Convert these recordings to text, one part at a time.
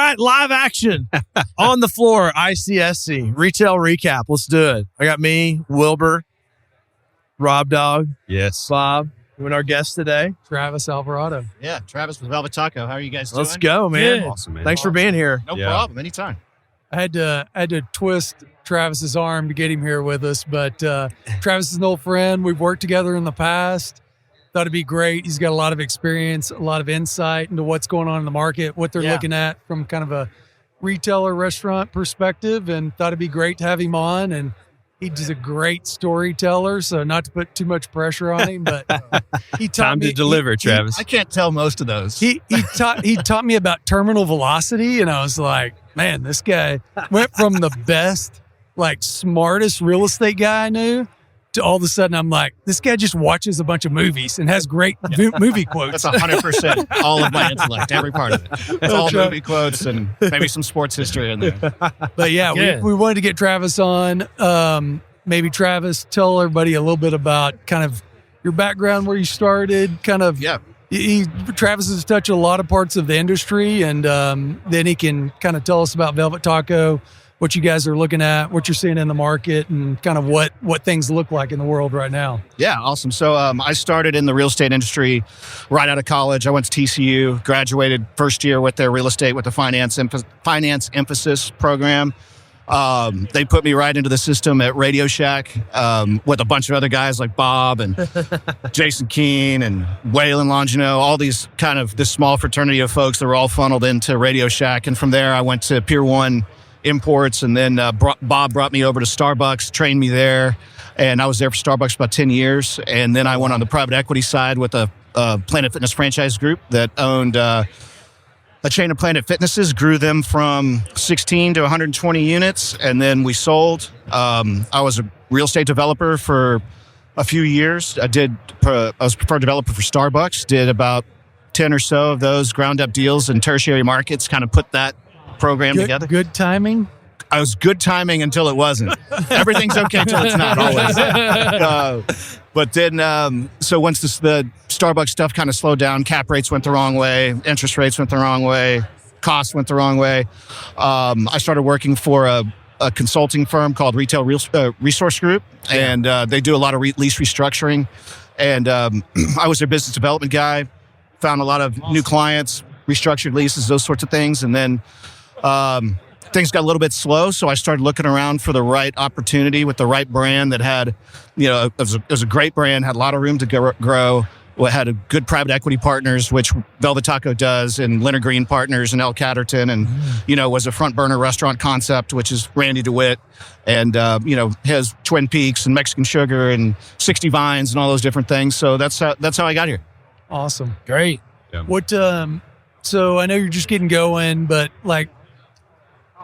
right, live action on the floor. ICSC retail recap. Let's do it. I got me, Wilbur, Rob Dog, Yes, Bob, and our guest today, Travis Alvarado. Yeah, Travis with Velvet Taco. How are you guys doing? Let's go, man. Good. awesome, man. Thanks for being here. No Yeah. problem. Anytime. I had to twist Travis's arm to get him here with us, but Travis is an old friend. We've worked together in the past. Thought it'd be great. He's got a lot of experience, a lot of insight into what's going on in the market, what they're looking at from kind of a retailer restaurant perspective, and thought it'd be great to have him on. And he's a great storyteller, so not to put too much pressure on him, but he taught Time me to deliver, Travis. I can't tell most of those. He taught me about terminal velocity, and I was like, man, this guy went from the best, like smartest real estate guy I knew to all of a sudden I'm like, this guy just watches a bunch of movies and has great movie quotes. That's 100% all of my intellect, every part of it. It's all movie quotes and maybe some sports history in there. But yeah, we wanted to get Travis on. Maybe Travis, tell everybody a little bit about kind of your background, where you started, kind of. Yeah. Travis has touched a lot of parts of the industry, and then he can kind of tell us about Velvet Taco, what you guys are looking at, what you're seeing in the market, and kind of what things look like in the world right now. Yeah, awesome. So I started in the real estate industry right out of college. I went to TCU, graduated first year with their real estate with the finance emphasis program. They put me right into the system at Radio Shack with a bunch of other guys like Bob and Jason Keene and Waylon Longino, all these kind of this small fraternity of folks that were all funneled into Radio Shack. And from there, I went to Pier 1 Imports, and then Bob brought me over to Starbucks, trained me there, and I was there for Starbucks about 10 years. And then I went on the private equity side with a Planet Fitness franchise group that owned a chain of Planet Fitnesses, grew them from 16 to 120 units, and then we sold. I was a real estate developer for a few years. I was preferred developer for Starbucks, did about 10 or so of those ground up deals in tertiary markets, kind of put that program together. Good timing. I was good timing until it wasn't. Everything's okay until it's not always. But then, so once the Starbucks stuff kind of slowed down, cap rates went the wrong way, interest rates went the wrong way, costs went the wrong way. I started working for a consulting firm called Retail Resource Group, and they do a lot of lease restructuring. And I was their business development guy, found a lot of new clients, restructured leases, those sorts of things. And then things got a little bit slow, so I started looking around for the right opportunity with the right brand that had, it was a great brand, had a lot of room to grow, had a good private equity partners, which Velvet Taco does, and Leonard Green Partners and El Catterton, and, was a front burner restaurant concept, which is Randy DeWitt, and, has Twin Peaks and Mexican Sugar and 60 Vines and all those different things. So that's how I got here. Awesome. Great. Yeah. What, so I know you're just getting going, but like,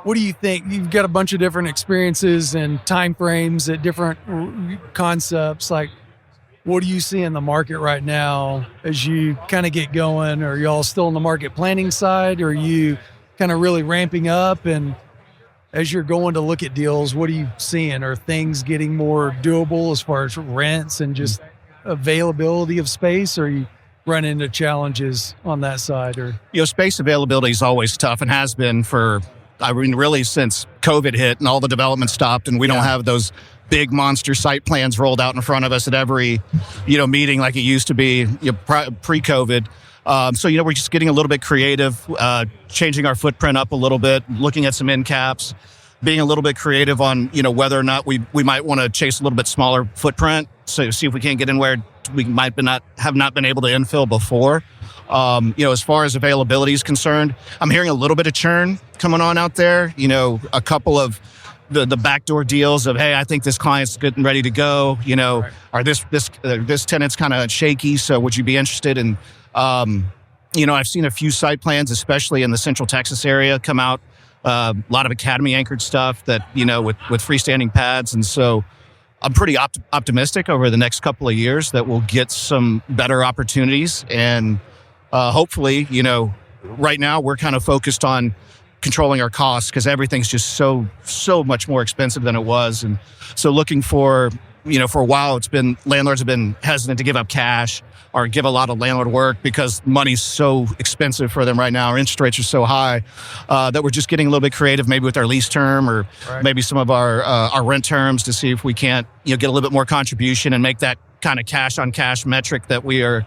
what do you think? You've got a bunch of different experiences and time frames at different concepts. Like, what do you see in the market right now as you kind of get going? Are y'all still in the market planning side? Or are you kind of really ramping up? And as you're going to look at deals, what are you seeing? Are things getting more doable as far as rents and just availability of space? Or are you running into challenges on that side? Or space availability is always tough and has been really since COVID hit and all the development stopped, and we don't have those big monster site plans rolled out in front of us at every, meeting like it used to be pre-COVID. So, we're just getting a little bit creative, changing our footprint up a little bit, looking at some end caps, being a little bit creative on, whether or not we might want to chase a little bit smaller footprint. So see if we can't get in where we might have not been able to infill before. As far as availability is concerned, I'm hearing a little bit of churn coming on out there. A couple of the backdoor deals of, hey, I think this client's getting ready to go. Or this tenant's kind of shaky, so would you be interested in? I've seen a few site plans, especially in the Central Texas area, come out. A lot of academy anchored stuff that with freestanding pads, and so I'm pretty optimistic over the next couple of years that we'll get some better opportunities. And hopefully, right now we're kind of focused on controlling our costs because everything's just so much more expensive than it was. And so looking for, for a while, landlords have been hesitant to give up cash or give a lot of landlord work because money's so expensive for them right now. Our interest rates are so high that we're just getting a little bit creative, maybe with our lease term or maybe some of our rent terms to see if we can't, get a little bit more contribution and make that kind of cash on cash metric that we're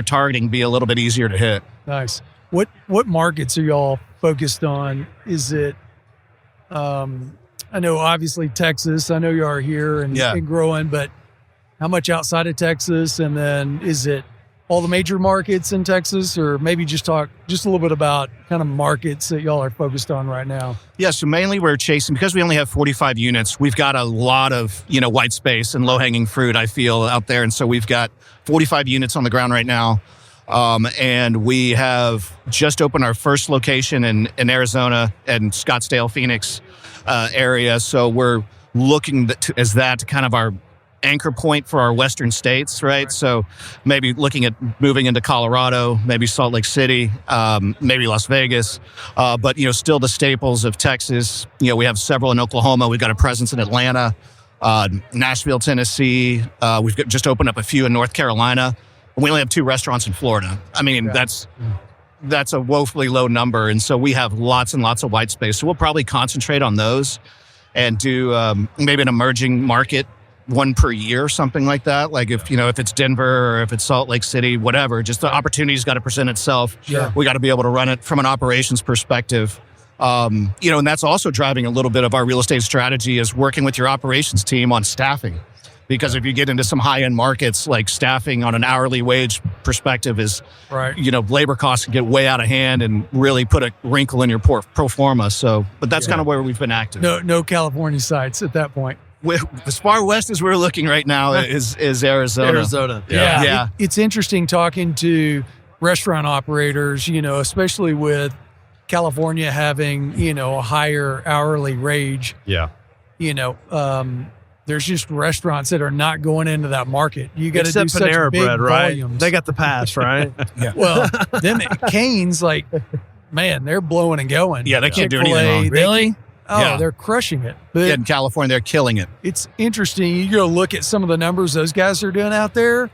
targeting be a little bit easier to hit. Nice. What markets are y'all focused on? Is it, I know obviously Texas, I know you are here and growing, but how much outside of Texas? And then is it all the major markets in Texas, or maybe just talk just a little bit about kind of markets that y'all are focused on right now? Yeah, so mainly we're chasing, because we only have 45 units, we've got a lot of, white space and low-hanging fruit, I feel, out there. And so we've got 45 units on the ground right now. And we have just opened our first location in Arizona and Scottsdale, Phoenix area. So we're looking as that kind of our anchor point for our western states, right? So maybe looking at moving into Colorado, maybe Salt Lake City, maybe Las Vegas, but still the staples of Texas. We have several in Oklahoma. We've got a presence in Atlanta, Nashville, Tennessee. We've just opened up a few in North Carolina. We only have 2 restaurants in Florida. I mean, that's a woefully low number, and so we have lots and lots of white space. So we'll probably concentrate on those and do maybe an emerging market, 1 per year, something like that. Like if it's Denver or if it's Salt Lake City, whatever, just the opportunity's got to present itself. Yeah. We got to be able to run it from an operations perspective. And that's also driving a little bit of our real estate strategy, is working with your operations team on staffing. Because if you get into some high-end markets, like staffing on an hourly wage perspective is, labor costs can get way out of hand and really put a wrinkle in your pro forma. So, but that's kind of where we've been active. No California sites at that point. As far west as we're looking right now is Arizona. Arizona. Yeah. It's interesting talking to restaurant operators, especially with California having, a higher hourly wage. Yeah. There's just restaurants that are not going into that market. You got to do such Panera big Bread, right? volumes. They got the pass, right? Yeah. Well, them at Cane's, man, they're blowing and going. Yeah, they can't do anything wrong. Really? They're crushing it. But in California, they're killing it. It's interesting. You go look at some of the numbers those guys are doing out there,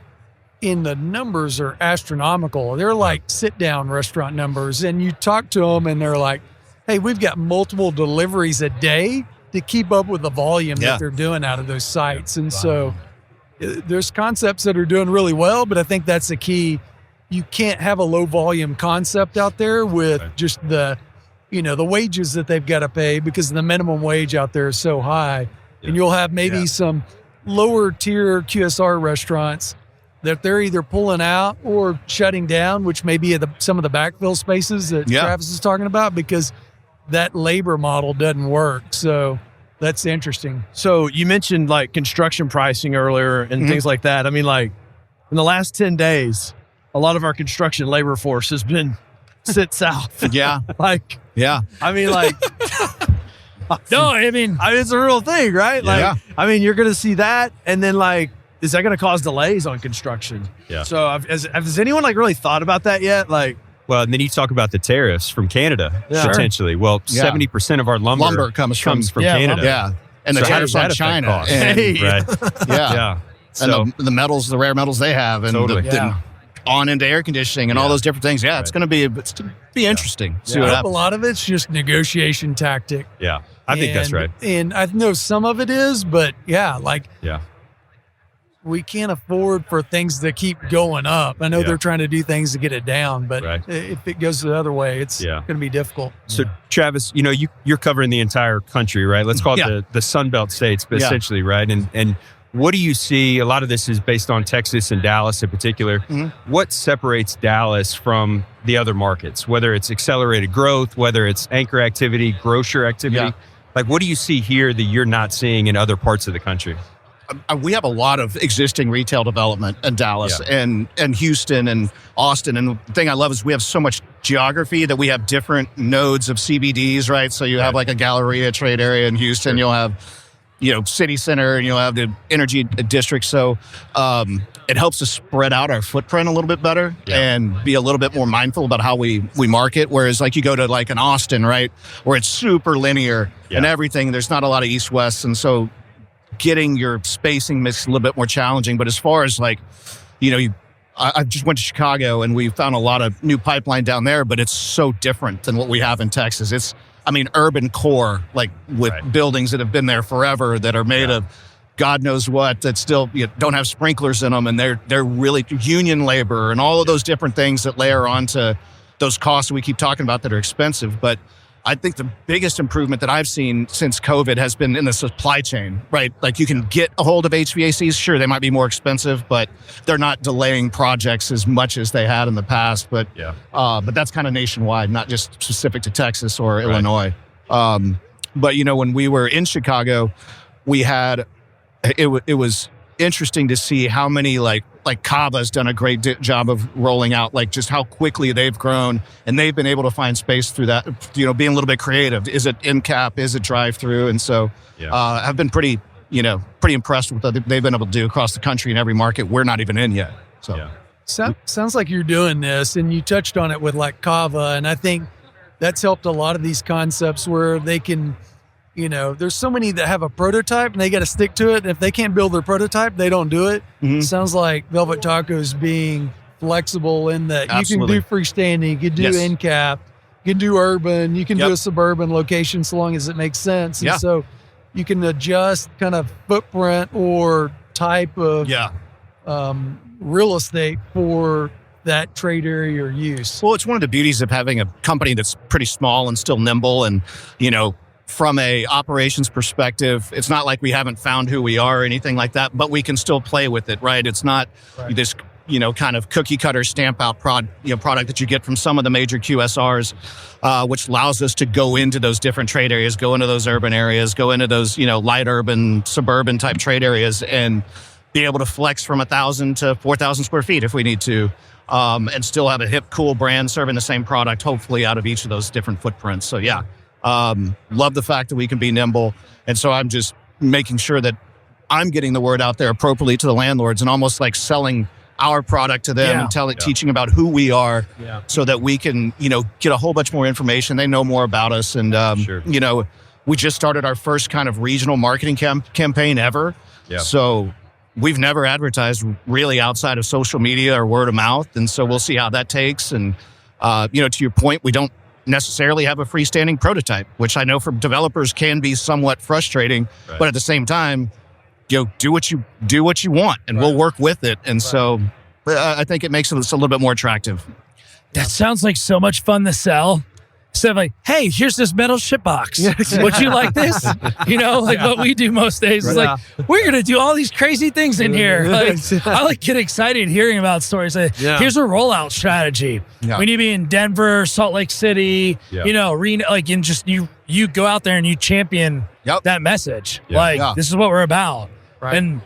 and the numbers are astronomical. They're like sit-down restaurant numbers, and you talk to them, and they're like, hey, we've got multiple deliveries a day to keep up with the volume that they're doing out of those sites. And so there's concepts that are doing really well, but I think that's the key. You can't have a low volume concept out there with just the wages that they've got to pay, because the minimum wage out there is so high. And you'll have maybe some lower tier QSR restaurants that they're either pulling out or shutting down, which may be some of the backfill spaces that Travis is talking about, because that labor model doesn't work. So that's interesting. So you mentioned like construction pricing earlier and things like that. I mean, like in the last 10 days, a lot of our construction labor force has been sit south. Yeah. I mean, like, no, I mean, it's a real thing, right? Like, I mean, you're going to see that. And then like, is that going to cause delays on construction? Yeah. So has anyone like really thought about that yet? Like, well, and then you talk about the tariffs from Canada, potentially. Well, 70% of our lumber comes from Canada. Yeah. And the So how tariffs does that on affect China. costs? And, Right. yeah. So, And the metals, the rare metals they have, and Totally. the on into air conditioning and all those different things. Yeah, it's going to be interesting. See what a happens. lot of it's just negotiation tactic. yeah, I think that's right. And I know some of it is, but Yeah. we can't afford for things to keep going up. I know they're trying to do things to get it down, but if it goes the other way, it's going to be difficult. So, Travis, you're covering the entire country, right? Let's call it the Sun Belt states, but essentially, right? And what do you see? A lot of this is based on Texas and Dallas in particular. Mm-hmm. What separates Dallas from the other markets, whether it's accelerated growth, whether it's anchor activity, grocer activity? Yeah. Like, what do you see here that you're not seeing in other parts of the country? We have a lot of existing retail development in Dallas and Houston and Austin. And the thing I love is we have so much geography that we have different nodes of CBDs, right? So you have like a Galleria trade area in Houston. You'll have, city center, and you'll have the energy district. So it helps us spread out our footprint a little bit better and be a little bit more mindful about how we market. Whereas like you go to like an Austin, right, where it's super linear and everything, there's not a lot of east-west. And so getting your spacing mix a little bit more challenging. But as far as like, I just went to Chicago and we found a lot of new pipeline down there, but it's so different than what we have in Texas. It's, urban core, like with buildings that have been there forever that are made of God knows what, that still don't have sprinklers in them, and they're really union labor and all of those different things that layer onto those costs we keep talking about that are expensive. But I think the biggest improvement that I've seen since COVID has been in the supply chain, right? Like you can get a hold of HVACs. Sure, they might be more expensive, but they're not delaying projects as much as they had in the past. But that's kind of nationwide, not just specific to Texas or Illinois. But when we were in Chicago, we had, it was interesting to see how many like Kava's done a great job of rolling out, like just how quickly they've grown, and they've been able to find space through that, being a little bit creative. Is it end cap? Is it drive through? And so I've been pretty impressed with what they've been able to do across the country in every market we're not even in yet. So sounds like you're doing this, and you touched on it with like Kava, and I think that's helped a lot of these concepts where they can, there's so many that have a prototype and they got to stick to it. And if they can't build their prototype, they don't do it. Mm-hmm. Sounds like Velvet Taco's being flexible in that Absolutely. You can do freestanding, you can do end cap, you can do urban, you can do a suburban location so long as it makes sense. And so you can adjust kind of footprint or type of real estate for that trade area or use. Well, it's one of the beauties of having a company that's pretty small and still nimble, and from a operations perspective, it's not like we haven't found who we are or anything like that, but we can still play with it, right? It's not this, kind of cookie cutter stamp out product that you get from some of the major QSRs, which allows us to go into those different trade areas, go into those urban areas, go into those, light urban, suburban type trade areas, and be able to flex from 1,000 to 4,000 square feet if we need to, and still have a hip, cool brand serving the same product, hopefully out of each of those different footprints. So love the fact that we can be nimble. And so I'm just making sure that I'm getting the word out there appropriately to the landlords and almost like selling our product to them and teaching about who we are so that we can, get a whole bunch more information. They know more about us. And, we just started our first kind of regional marketing campaign ever. Yeah. So we've never advertised really outside of social media or word of mouth. And so we'll see how that takes. And, to your point, we don't necessarily have a freestanding prototype, which I know for developers can be somewhat frustrating, but at the same time, do what you want, and we'll work with it. And so I think it makes it a little bit more attractive. That sounds like so much fun to sell. Instead of like, hey, here's this metal ship box. Would you like this? What we do most days is like, we're going to do all these crazy things in here. I get excited hearing about stories. Here's a rollout strategy. Yeah. We need to be in Denver, Salt Lake City, Reno, and just you go out there and you champion that message. This is what we're about. Right. And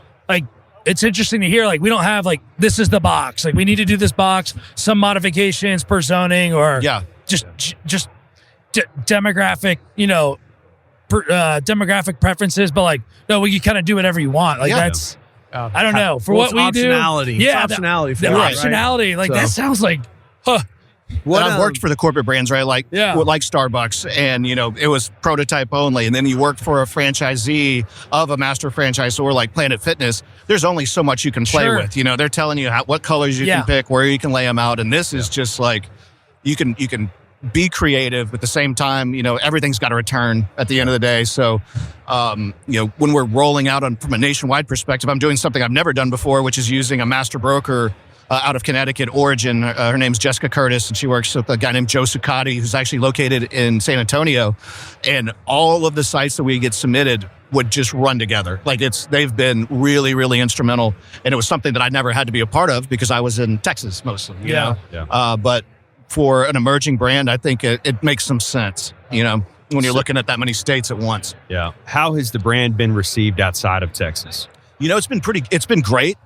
it's interesting to hear, we don't have this is the box. We need to do this box, some modifications per zoning or just demographic, demographic preferences, but no, we can kind of do whatever you want. That's, I don't know, for what we optionality. do. Yeah, it's optionality. The optionality, right? That sounds like, I've worked for the corporate brands, right? Like Starbucks, and it was prototype only. And then you worked for a franchisee of a master franchisor like Planet Fitness. There's only so much you can play with. They're telling you what colors you can pick, where you can lay them out, and this is just like you can be creative, but at the same time, everything's got to return at the end of the day. So, when we're rolling out from a nationwide perspective, I'm doing something I've never done before, which is using a master broker out of Connecticut origin. Her name's Jessica Curtis, and she works with a guy named Joe Succotti, who's actually located in San Antonio. And all of the sites that we get submitted would just run together. They've been really, really instrumental. And it was something that I never had to be a part of because I was in Texas mostly, you know? But for an emerging brand, I think it makes some sense, when you're looking at that many states at once. Yeah. How has the brand been received outside of Texas? It's been great.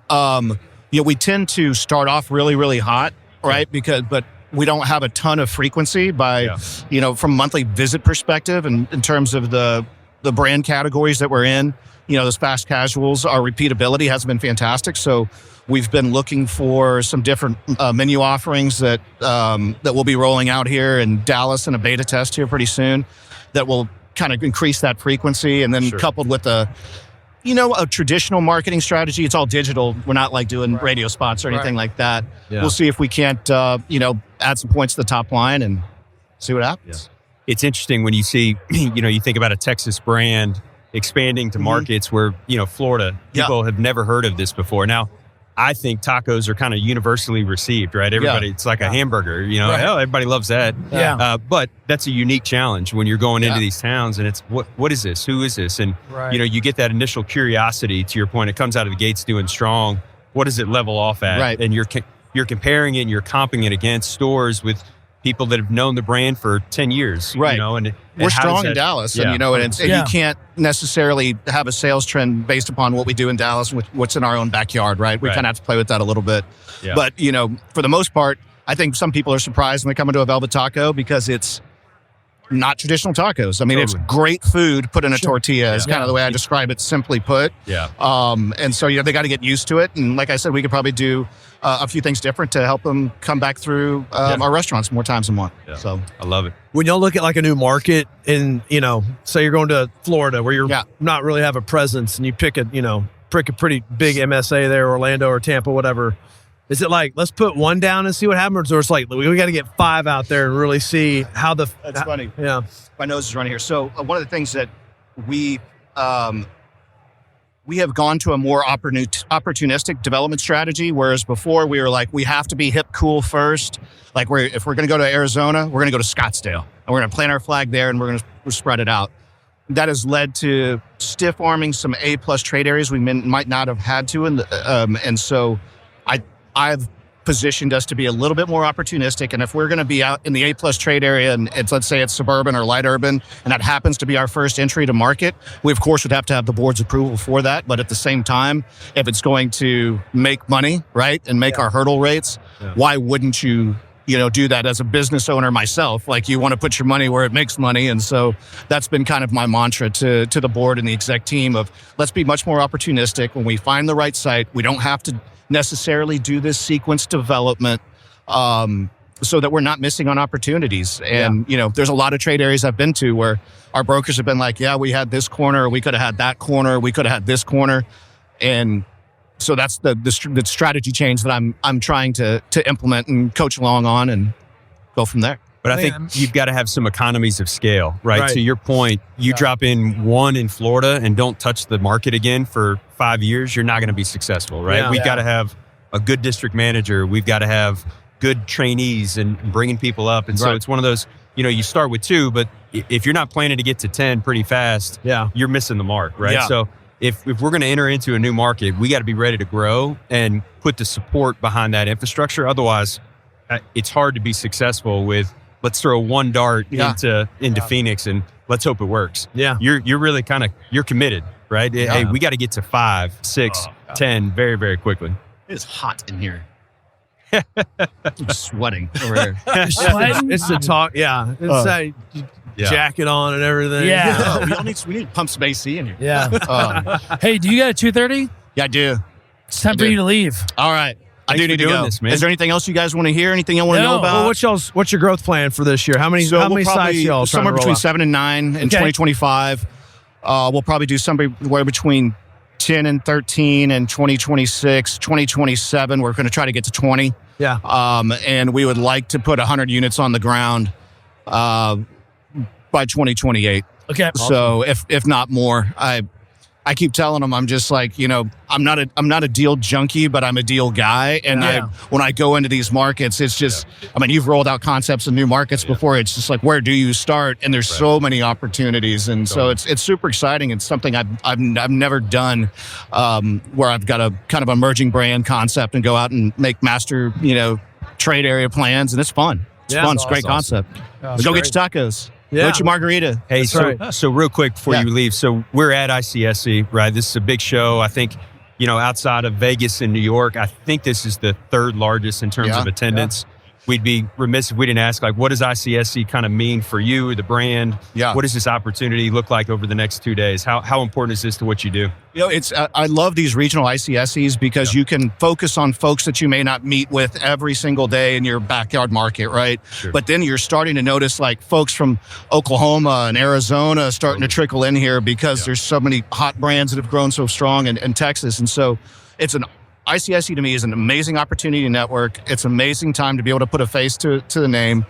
We tend to start off really, really hot, right? But we don't have a ton of frequency from a monthly visit perspective, and in terms of the brand categories that we're in, those fast casuals, our repeatability has been fantastic. So we've been looking for some different menu offerings that we'll be rolling out here in Dallas in a beta test here pretty soon that will kind of increase that frequency. And then coupled with a traditional marketing strategy. It's all digital. We're not like doing radio spots or anything like that. Yeah. We'll see if we can't, add some points to the top line and see what happens. Yeah. It's interesting when you see, you think about a Texas brand expanding to markets where, Florida, people have never heard of this before. Now, I think tacos are kind of universally received, right? Everybody, it's like a hamburger, everybody loves that. Yeah. But that's a unique challenge when you're going into these towns and it's, what is this? Who is this? And, you get that initial curiosity, to your point. It comes out of the gates doing strong. What does it level off at? Right. And you're comparing it and you're comping it against stores with people that have known the brand for 10 years, right? And we're strong in Dallas, and you can't necessarily have a sales trend based upon what we do in Dallas, with what's in our own backyard, right? We kind of have to play with that a little bit, but for the most part, I think some people are surprised when they come into a Velvet Taco because it's not traditional tacos. I mean, it's great food put in a tortilla is kind of the way I describe it, simply put. Yeah. And so, they got to get used to it. And like I said, we could probably do a few things different to help them come back through our restaurants more times a month. Yeah. So I love it. When y'all look at like a new market and, say you're going to Florida where you're not really have a presence and you pick a pretty big MSA there, Orlando or Tampa, whatever. Is it like, let's put one down and see what happens? Or it's like, we got to get 5 out there and really see how That's funny. Yeah. My nose is running here. So one of the things that we have gone to a more opportunistic development strategy, whereas before we were like, we have to be hip, cool first. Like if we're going to go to Arizona, we're going to go to Scottsdale. And we're going to plant our flag there and we're going to spread it out. That has led to stiff arming some A+ trade areas we might not have had to. And so I've positioned us to be a little bit more opportunistic. And if we're going to be out in the A+ trade area and let's say it's suburban or light urban, and that happens to be our first entry to market, we of course would have to have the board's approval for that. But at the same time, if it's going to make money, right, and make our hurdle rates, why wouldn't you do that as a business owner myself? Like, you want to put your money where it makes money. And so that's been kind of my mantra to the board and the exec team of, let's be much more opportunistic. When we find the right site, we don't have to necessarily do this sequence development so that we're not missing on opportunities. And, there's a lot of trade areas I've been to where our brokers have been like, we had this corner, or we could have had that corner, we could have had this corner. And so that's the strategy change that I'm trying to implement and coach along on and go from there. But I think you've got to have some economies of scale, right? To your point, you drop in one in Florida and don't touch the market again for 5 years, you're not going to be successful, right? Yeah. We've got to have a good district manager. We've got to have good trainees and bringing people up. And so it's one of those, you start with 2, but if you're not planning to get to 10 pretty fast, you're missing the mark, right? Yeah. So if we're going to enter into a new market, we got to be ready to grow and put the support behind that infrastructure. Otherwise, it's hard to be successful with, let's throw one dart into Phoenix and let's hope it works. Yeah. You're really you're committed, right? Yeah. Hey, we got to get to 5, 6, 10 very, very quickly. It's hot in here. I'm sweating over here. It's the talk. Yeah. It's jacket on and everything. Yeah. We need pump some AC in here. Yeah. Hey, do you got a 2:30? Yeah, I do. It's time for you to leave. All right. I do need to go. This, man. Is there anything else you guys want to hear? Anything you want to know about? Well, what's your growth plan for this year? How many sites y'all somewhere between 7 and 9 in 2025. We'll probably do somewhere between 10 and 13 in 2026. 2027, we're going to try to get to 20. Yeah. And we would like to put 100 units on the ground by 2028. Okay. So if not more, I keep telling them, I'm just like, I'm not a deal junkie, but I'm a deal guy. And when I go into these markets, it's just, you've rolled out concepts in new markets before. It's just like, where do you start? And there's so many opportunities. And so it's super exciting. It's something I've never done, where I've got a kind of emerging brand concept and go out and make master, trade area plans. And it's fun. It's fun. It's a great concept. Let's go get your tacos. Yeah. Go your margarita. Hey, so real quick before you leave, so we're at ICSC, right? This is a big show. I think, outside of Vegas and New York, I think this is the 3rd largest in terms of attendance. we'd be remiss if we didn't ask, like, what does ICSC kind of mean for you, the brand? Yeah. What does this opportunity look like over the next 2 days? How important is this to what you do? It's I love these regional ICSCs because you can focus on folks that you may not meet with every single day in your backyard market, right? Sure. But then you're starting to notice like folks from Oklahoma and Arizona starting to trickle in here because there's so many hot brands that have grown so strong in Texas. And so ICSC to me is an amazing opportunity to network. It's an amazing time to be able to put a face to the name.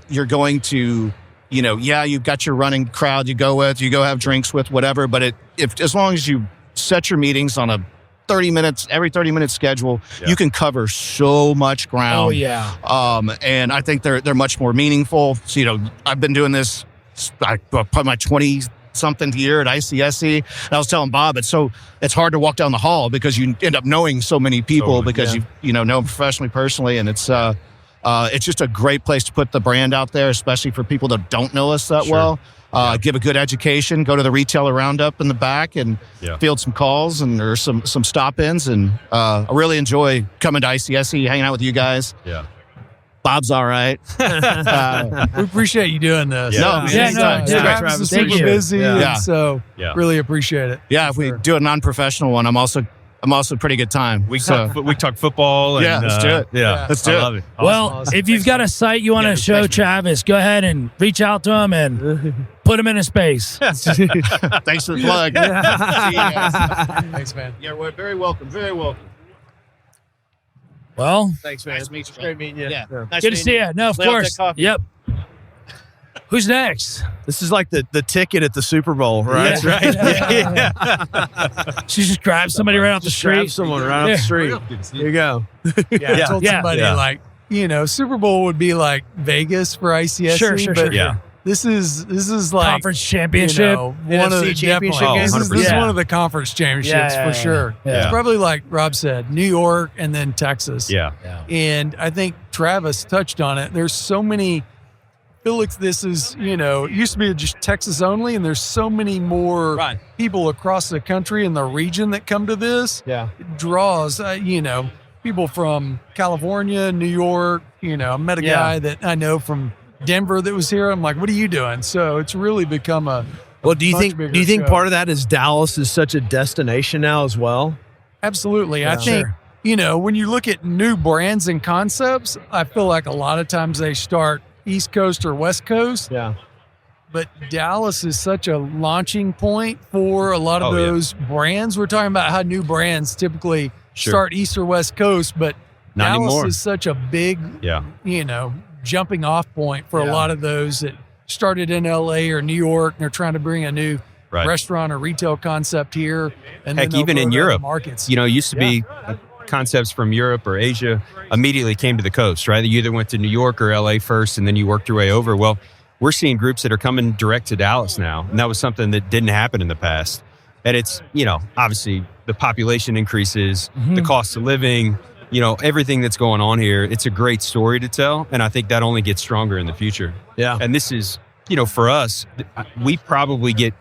You're going to, you've got your running crowd you go have drinks with, whatever. But as long as you set your meetings on a every 30 minute schedule, you can cover so much ground. Oh yeah. And I think they're much more meaningful. So, I've been doing this probably my 20-something year at ICSC. And I was telling Bob, it's hard to walk down the hall because you end up knowing so many people because you know them professionally, personally, and it's just a great place to put the brand out there, especially for people that don't know us that well. Give a good education, go to the retailer roundup in the back and field some calls or some stop-ins. And I really enjoy coming to ICSC, hanging out with you guys. Yeah. Bob's all right. We appreciate you doing this. Travis is thank super you. busy, Yeah. and so really appreciate it. Yeah, if we do a non-professional one, I'm also a pretty good time. We talk football. And, let's do it. Yeah, let's do it. I love it. Well, if you've got a site you want to show Travis, go ahead and reach out to him and put him in a space. Thanks for the plug. See you guys. Thanks, man. Yeah, we're very welcome. Very welcome. Well, Thanks, man. Nice to meet you. Great meeting you. Yeah. Yeah. Nice good to see you. No, of Lay out that course. coffee. Yep. Who's next? This is like the ticket at the Super Bowl, right? Yeah. Right. She just grabs somebody right off the Just grab street. someone right off the street. Here you go. I told somebody like, Super Bowl would be like Vegas for ICSC. Sure. but Yeah. This is like Conference championship. one of the championship definitely- games? This is Yeah. one of the conference championships Yeah. for sure. Yeah. It's probably like Rob said, New York and then Texas. Yeah. And I think Travis touched on it. There's so many. I feel like this is, it used to be just Texas only, and there's so many more people across the country and the region that come to this. Yeah. It draws, people from California, New York. I met a guy that I know from Denver that was here. I'm like, what are you doing? So it's really become a Well, do you much think bigger show. part of that is Dallas is such a destination now as well? Absolutely. I Yeah. think, when you look at new brands and concepts, I feel like a lot of times they start East Coast or West Coast. Yeah. But Dallas is such a launching point for a lot of those brands. We're talking about how new brands typically start East or West Coast, but Not Dallas anymore. is such a big, jumping off point for a lot of those that started in LA or New York, and they're trying to bring a new restaurant or retail concept here. And Heck, then even they'll in go to other Europe, markets. it used to be concepts from Europe or Asia immediately came to the coast, right? You either went to New York or LA first, and then you worked your way over. Well, we're seeing groups that are coming direct to Dallas now, and that was something that didn't happen in the past. And it's, obviously the population increases, the cost of living, everything that's going on here. It's a great story to tell, and I think that only gets stronger in the future. Yeah. And this is, for us, we probably get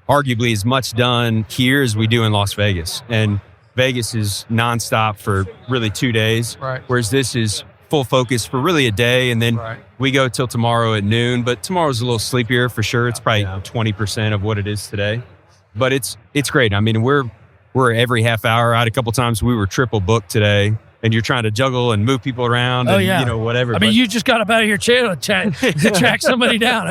arguably as much done here as we do in Las Vegas. And Vegas is nonstop for really 2 days, whereas this is full focus for really a day, and then we go till tomorrow at noon. But tomorrow's a little sleepier for sure. It's probably 20% of what it is today, but it's great. I mean, we're every half hour. I had a couple times we were triple booked today, and you're trying to juggle and move people around and whatever. I mean, you just got up out of your chair to track somebody down.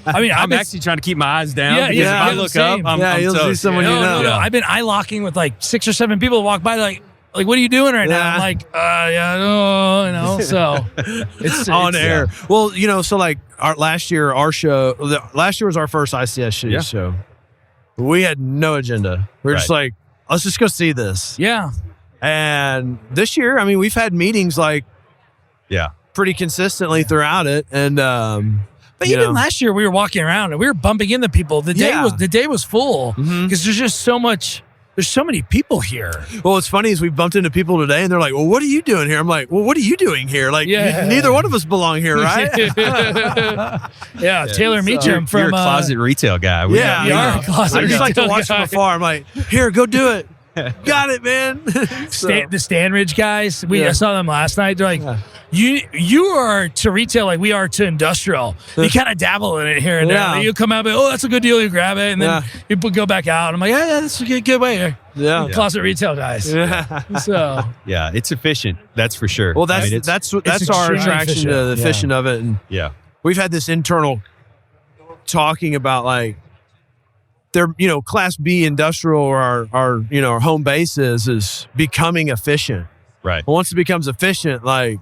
I'm actually trying to keep my eyes down because if I look up, I'm you'll see toast. someone No. I've been eye locking with like 6 or 7 people that walk by like, what are you doing right now? I'm like, so it's on air. Well, so like last year was our first ICSC show. We had no agenda. We were just like, let's just go see this. Yeah. And this year, we've had meetings like, pretty consistently throughout it. And, but even last year we were walking around and we were bumping into people. The day was full because there's so many people here. Well, what's funny is we bumped into people today and they're like, well, what are you doing here? I'm like, well, what are you doing here? Like, neither one of us belong here, right? Taylor Meacham from you're a closet retail guy. You are a closet I just like to watch from afar. I'm like, here, go do it. Got it, man. The Stanridge guys, I saw them last night. They're like, you are to retail like we are to industrial. You kind of dabble in it here and there. You come out, but that's a good deal. You grab it, and then you go back out. I'm like, yeah, that's a good way. Closet retail guys. So it's efficient. That's for sure. Well, that's our attraction to the fishing of it. And we've had this internal talking about like they're Class B industrial or our home base is becoming efficient. Right. Well, once it becomes efficient, like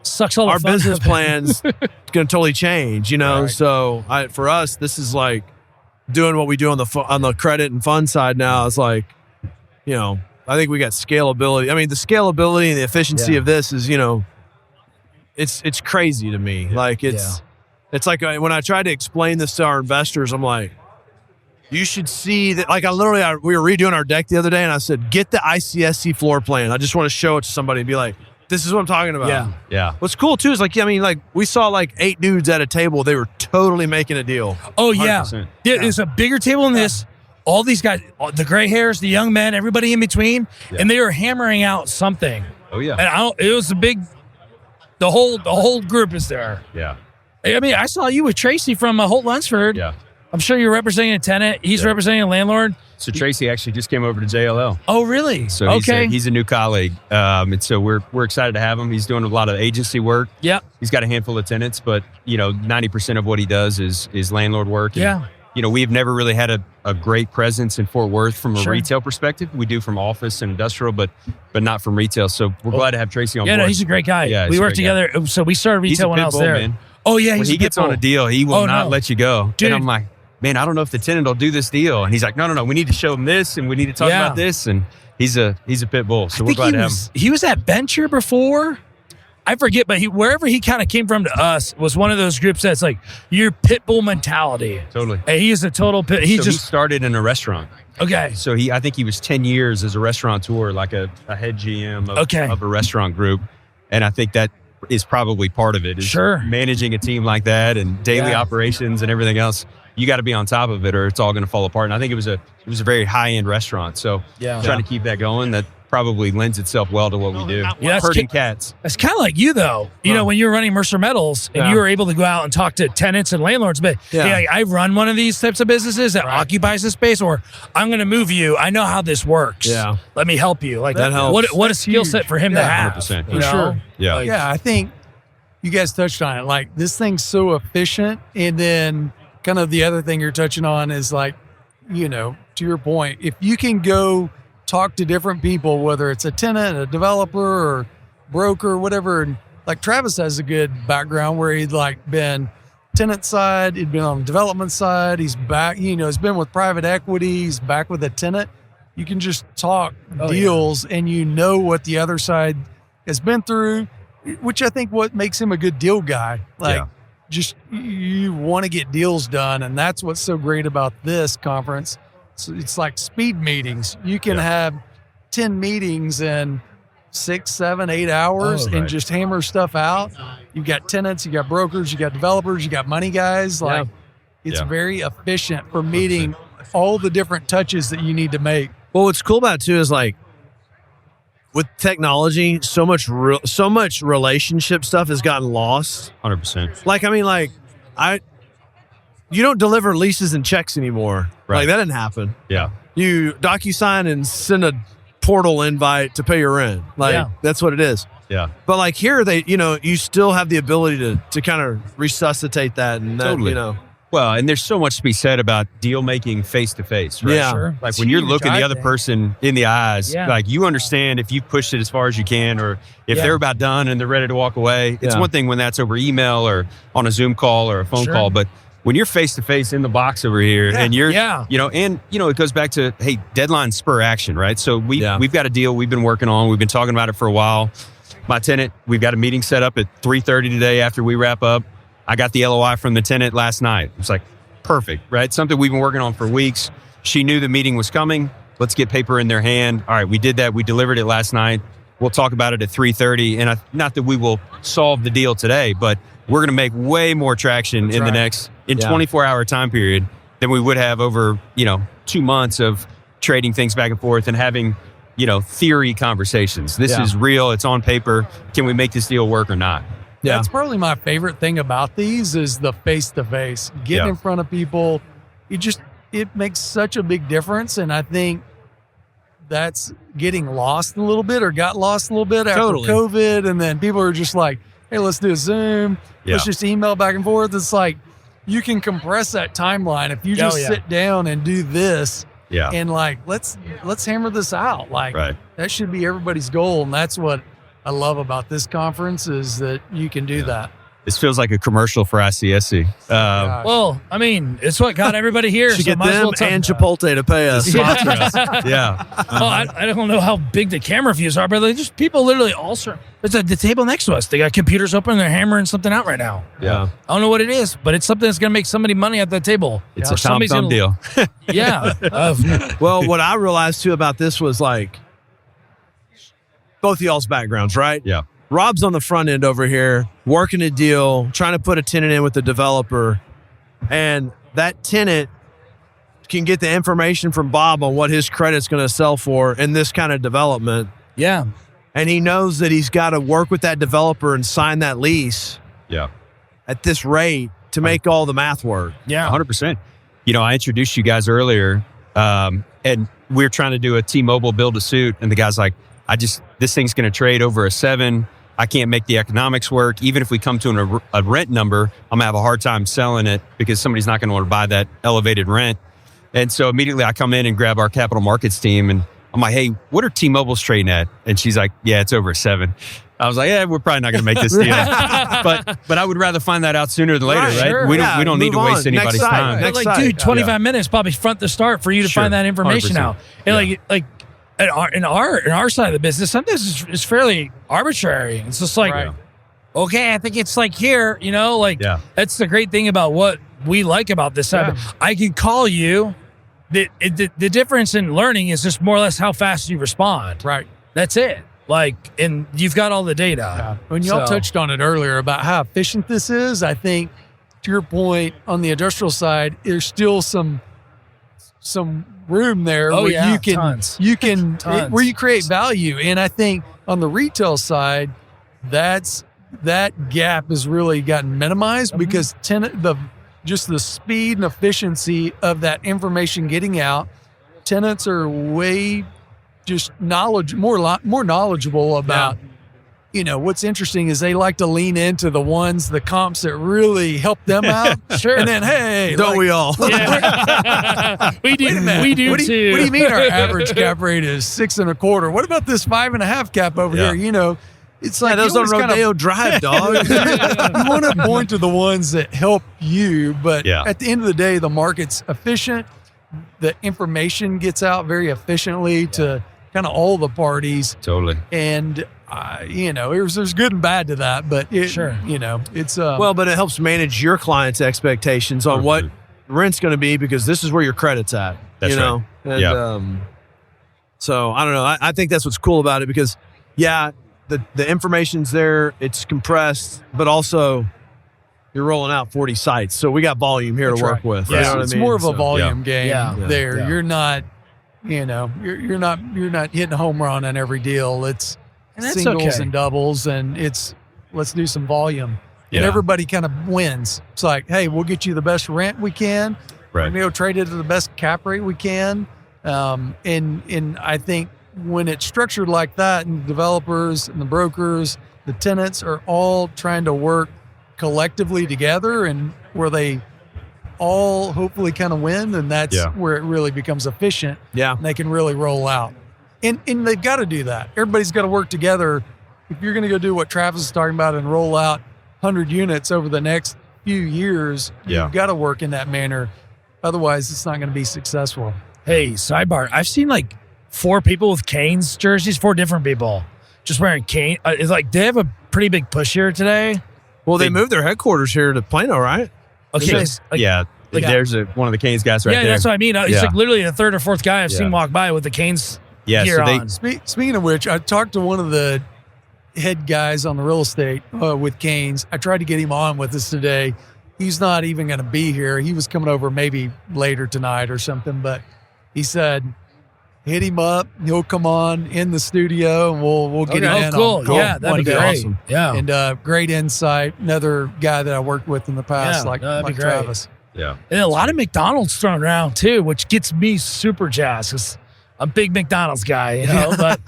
sucks all our the fun business plan's going to totally change. Right. So for us, this is like doing what we do on the credit and fund side now. It's like, I think we got scalability. I mean, the scalability and the efficiency of this is, it's crazy to me. Like it's like when I try to explain this to our investors, I'm like, you should see that. Like we were redoing our deck the other day, and I said, get the ICSC floor plan. I just want to show it to somebody and be like, this is what I'm talking about. Yeah. What's cool too is like, we saw like 8 dudes at a table. They were totally making a deal. Oh yeah. There's a bigger table than this. All these guys, the gray hairs, the young men, everybody in between, and they were hammering out something. Oh yeah. And it was the whole group is there. Yeah. I mean, I saw you with Tracy from Holt Lunsford. Yeah. I'm sure you're representing a tenant. He's representing a landlord. So Tracy actually just came over to JLL. Oh, really? So he's a new colleague. And so we're excited to have him. He's doing a lot of agency work. Yep. He's got a handful of tenants, but 90% of what he does is landlord work. And, we've never really had a great presence in Fort Worth from a retail perspective. We do from office and industrial, but not from retail. So we're glad to have Tracy on board. Yeah, no, he's a great guy. Yeah, we worked together. So we started retail when I was there. Man. Oh yeah, when he gets on a deal, he will not let you go. Dude. And I'm like, man, I don't know if the tenant will do this deal. And he's like, no, we need to show him this, and we need to talk about this. And he's a pit bull. So we're glad to have him. He was at Venture before. I forget, but wherever he kind of came from to us was one of those groups that's like your pit bull mentality. Totally. And he is a total pit. He started in a restaurant. Okay. So I think he was 10 years as a restaurateur, like a head GM of a restaurant group. And I think that is probably part of it. Is managing a team like that and daily operations and everything else. You got to be on top of it, or it's all going to fall apart. And I think it was a very high end restaurant. So trying to keep that going, that probably lends itself well to what we do. Herding cats. It's kind of like you though. When you were running Mercer Metals and you were able to go out and talk to tenants and landlords, but hey, I run one of these types of businesses that occupies the space, or I'm going to move you. I know how this works. Yeah. Let me help you. Like that helps. What a skill set for him to have. 100%. For sure. Yeah. I think you guys touched on it. Like this thing's so efficient, and then kind of the other thing you're touching on is like, to your point, if you can go talk to different people, whether it's a tenant, a developer, or broker, whatever. And like Travis has a good background where he'd like been tenant side, he'd been on the development side. He's back, he's been with private equity. He's back with a tenant. You can just talk deals and what the other side has been through, which I think what makes him a good deal guy. Like just you want to get deals done. And that's what's so great about this conference. So it's like speed meetings. You can have 10 meetings in 6, 7, 8 hours and just hammer stuff out. You've got tenants, you got brokers, you got developers, you got money guys. Like it's very efficient for meeting all the different touches that you need to make. Well, what's cool about it too is like with technology, so much relationship stuff has gotten lost. 100%. Like, you don't deliver leases and checks anymore. Right. Like that didn't happen. Yeah. You DocuSign and send a portal invite to pay your rent. Like that's what it is. Yeah. But like here, you still have the ability to kind of resuscitate that and that, totally. Well, and there's so much to be said about deal making face to face, right? Yeah. Sure. Like when you're looking the other person in the eyes, like you understand if you've pushed it as far as you can, or if they're about done and they're ready to walk away. It's one thing when that's over email or on a Zoom call or a phone call, but when you're face to face in the box over here and you're, it goes back to, hey, deadline spur action, right? So we've got a deal we've been working on. We've been talking about it for a while. My tenant, we've got a meeting set up at 3:30 today after we wrap up. I got the LOI from the tenant last night. It's like, perfect, right? Something we've been working on for weeks. She knew the meeting was coming. Let's get paper in their hand. All right, we did that. We delivered it last night. We'll talk about it at 3:30. And not that we will solve the deal today, but we're going to make way more traction in the next 24-hour time period than we would have over, 2 months of trading things back and forth and having, theory conversations. This is real. It's on paper. Can we make this deal work or not? Yeah. That's probably my favorite thing about these is the face-to-face. Getting in front of people, it makes such a big difference. And I think that's getting lost a little bit or got lost a little bit after COVID. And then people are just like, hey, let's do a Zoom. Let's just email back and forth. It's like you can compress that timeline if you just sit down and do this. Yeah. And like, let's hammer this out. Like that should be everybody's goal. And that's what I love about this conference is that you can do that. This feels like a commercial for ICSC. Well, I mean, it's what got everybody here. Should get them and Chipotle to pay us. Sponsor us. Yeah. Well, I don't know how big the camera views are, but just people literally also. It's at the table next to us. They got computers open and they're hammering something out right now. Yeah. I don't know what it is, but it's something that's going to make somebody money at that table. It's a Tom Thumb deal. Yeah. Well, what I realized too about this was like both of y'all's backgrounds, right? Yeah. Rob's on the front end over here, working a deal, trying to put a tenant in with the developer. And that tenant can get the information from Bob on what his credit's going to sell for in this kind of development. Yeah. And he knows that he's got to work with that developer and sign that lease at this rate to make all the math work. Yeah. 100%. I introduced you guys earlier, and we were trying to do a T-Mobile build-to-suit, and the guy's like, this thing's going to trade over a 7. I can't make the economics work. Even if we come to a rent number, I'm going to have a hard time selling it because somebody's not going to want to buy that elevated rent. And so immediately I come in and grab our capital markets team and I'm like, hey, what are T-Mobile's trading at? And she's like, yeah, it's over a 7. I was like, yeah, we're probably not going to make this deal. but I would rather find that out sooner than later, right? Sure. We don't need to waste anybody's time. Like, dude, 25 minutes probably front to start for you to find that information 100%. out. And like in our side of the business, sometimes it's fairly arbitrary. It's just like, okay, I think it's like here, that's the great thing about what we like about this side. I can call you. The difference in learning is just more or less how fast you respond. Right. That's it. Like, and you've got all the data. Yeah. When y'all touched on it earlier about how efficient this is, I think to your point on the industrial side, there's still some room there where you can where you create value. And I think on the retail side, that gap has really gotten minimized because just the speed and efficiency of that information getting out. Tenants are way just more knowledgeable about, what's interesting is they like to lean into the comps that really help them out. Sure. And then, hey, don't we all? Yeah. We do too. What do you mean our average cap rate is 6.25? What about this 5.5 cap over here? It's like those on Rodeo Drive, dog. You want to point to the ones that help you, but at the end of the day, the market's efficient. The information gets out very efficiently to kind of all the parties. Totally. And there's good and bad to that, but it's but it helps manage your clients' expectations on what rent's going to be because this is where your credit's at. That's right. And, so I don't know. I think that's what's cool about it because the information's there, it's compressed, but also you're rolling out 40 sites. So we got volume here to work with. Yeah. You know what It's I mean? more of a volume game there. Yeah. You're not, you're not hitting a home run on every deal. It's singles and doubles and let's do some volume. And everybody kind of wins. It's like, hey, we'll get you the best rent we can. Right. We're going to go trade it at the best cap rate we can. And I think when it's structured like that and the developers and the brokers, the tenants are all trying to work collectively together and where they all hopefully kind of win, and that's where it really becomes efficient. Yeah. And they can really roll out. And they've got to do that. Everybody's got to work together. If you're going to go do what Travis is talking about and roll out 100 units over the next few years, you've got to work in that manner. Otherwise, it's not going to be successful. Hey, sidebar. I've seen like 4 people with Canes jerseys, 4 different people just wearing Canes. It's like they have a pretty big push here today. Well, they moved their headquarters here to Plano, right? Okay. There's one of the Canes guys right there. Yeah, that's what I mean. It's like literally the 3rd or 4th guy I've seen walk by with the Canes gear on. Speaking of which, I talked to one of the head guys on the real estate with Canes. I tried to get him on with us today. He's not even going to be here. He was coming over maybe later tonight or something, but he said, hit him up. He'll come on in the studio, and we'll get him in. Cool. Yeah, that'd be great. Awesome. Yeah. And great insight. Another guy that I worked with in the past, like Travis. Yeah. And a lot of McDonald's thrown around too, which gets me super jazzed. 'Cause I'm a big McDonald's guy, you know, but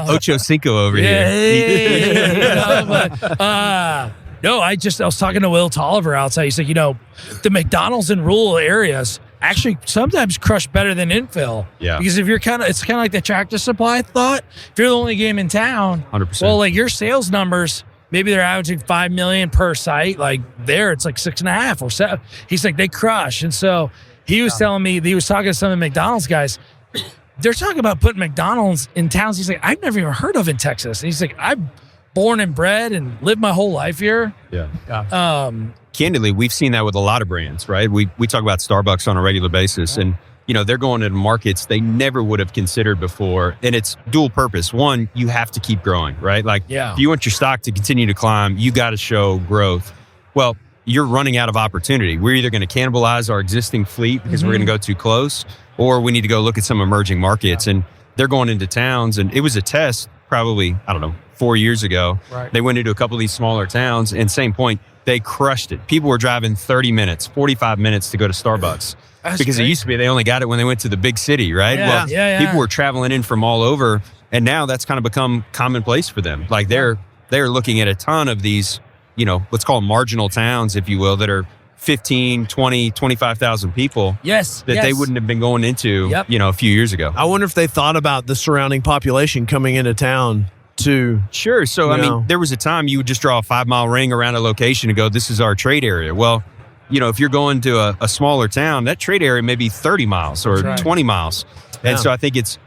Ocho Cinco over here. No, I was talking to Will Tolliver outside. He said, the McDonald's in rural areas actually sometimes crush better than infill. Yeah. Because if it's kind of like the Tractor Supply thought. If you're the only game in town, 100%. well, like your sales numbers, maybe they're averaging 5 million per site. Like there, it's like 6.5 or 7. He's like, they crush. And so he was telling me, he was talking to some of the McDonald's guys. They're talking about putting McDonald's in towns he's like, I've never even heard of in Texas. And he's like, I'm born and bred and lived my whole life here. Yeah. Candidly, we've seen that with a lot of brands, right? We talk about Starbucks on a regular basis, and they're going into markets they never would have considered before, and it's dual purpose. One, you have to keep growing, right? Like, if you want your stock to continue to climb, you got to show growth. Well, you're running out of opportunity. We're either going to cannibalize our existing fleet because we're going to go too close, or we need to go look at some emerging markets. And they're going into towns, and it was a test probably, 4 years ago. Right. They went into a couple of these smaller towns, and same point, they crushed it. People were driving 30 minutes, 45 minutes to go to Starbucks. Because it used to be they only got it when they went to the big city, right? People were traveling in from all over, and now that's kind of become commonplace for them. Like they're looking at a ton of these, let's call them marginal towns, if you will, that are 15, 20, 25,000 people. Yes. That they wouldn't have been going into, a few years ago. I wonder if they thought about the surrounding population coming into town too. Sure. So, I mean, there was a time you would just draw a 5-mile ring around a location and go, this is our trade area. Well, if you're going to a smaller town, that trade area may be 30 miles or 20 miles. And so I think it's,